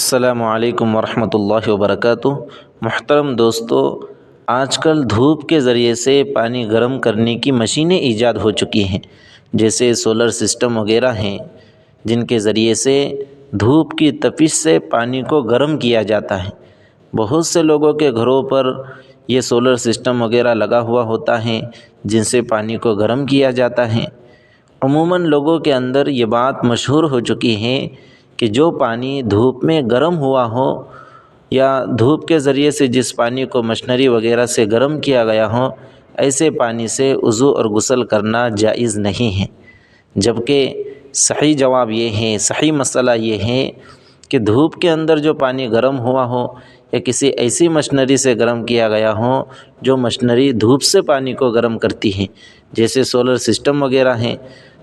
السلام علیکم ورحمۃ اللہ وبرکاتہ۔ محترم دوستو، آج کل دھوپ کے ذریعے سے پانی گرم کرنے کی مشینیں ایجاد ہو چکی ہیں، جیسے سولر سسٹم وغیرہ ہیں، جن کے ذریعے سے دھوپ کی تپش سے پانی کو گرم کیا جاتا ہے۔ بہت سے لوگوں کے گھروں پر یہ سولر سسٹم وغیرہ لگا ہوا ہوتا ہے، جن سے پانی کو گرم کیا جاتا ہے۔ عموماً لوگوں کے اندر یہ بات مشہور ہو چکی ہے کہ جو پانی دھوپ میں گرم ہوا ہو یا دھوپ کے ذریعے سے جس پانی کو مشنری وغیرہ سے گرم کیا گیا ہو، ایسے پانی سے وضو اور غسل کرنا جائز نہیں ہے۔ جبکہ صحیح جواب یہ ہے، صحیح مسئلہ یہ ہے کہ دھوپ کے اندر جو پانی گرم ہوا ہو یا کسی ایسی مشنری سے گرم کیا گیا ہو جو مشنری دھوپ سے پانی کو گرم کرتی ہے، جیسے سولر سسٹم وغیرہ ہیں،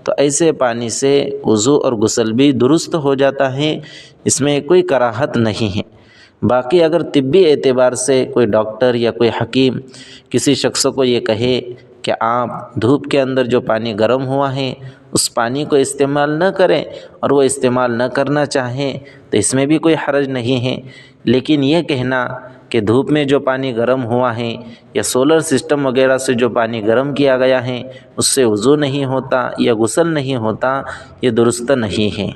تو ایسے پانی سے وضو اور غسل بھی درست ہو جاتا ہے، اس میں کوئی کراہت نہیں ہے۔ باقی اگر طبی اعتبار سے کوئی ڈاکٹر یا کوئی حکیم کسی شخص کو یہ کہے کہ آپ دھوپ کے اندر جو پانی گرم ہوا ہے اس پانی کو استعمال نہ کریں، اور وہ استعمال نہ کرنا چاہیں، تو اس میں بھی کوئی حرج نہیں ہے۔ لیکن یہ کہنا کہ دھوپ میں جو پانی گرم ہوا ہے یا سولر سسٹم وغیرہ سے جو پانی گرم کیا گیا ہے اس سے وضو نہیں ہوتا یا غسل نہیں ہوتا، یہ درست نہیں ہے۔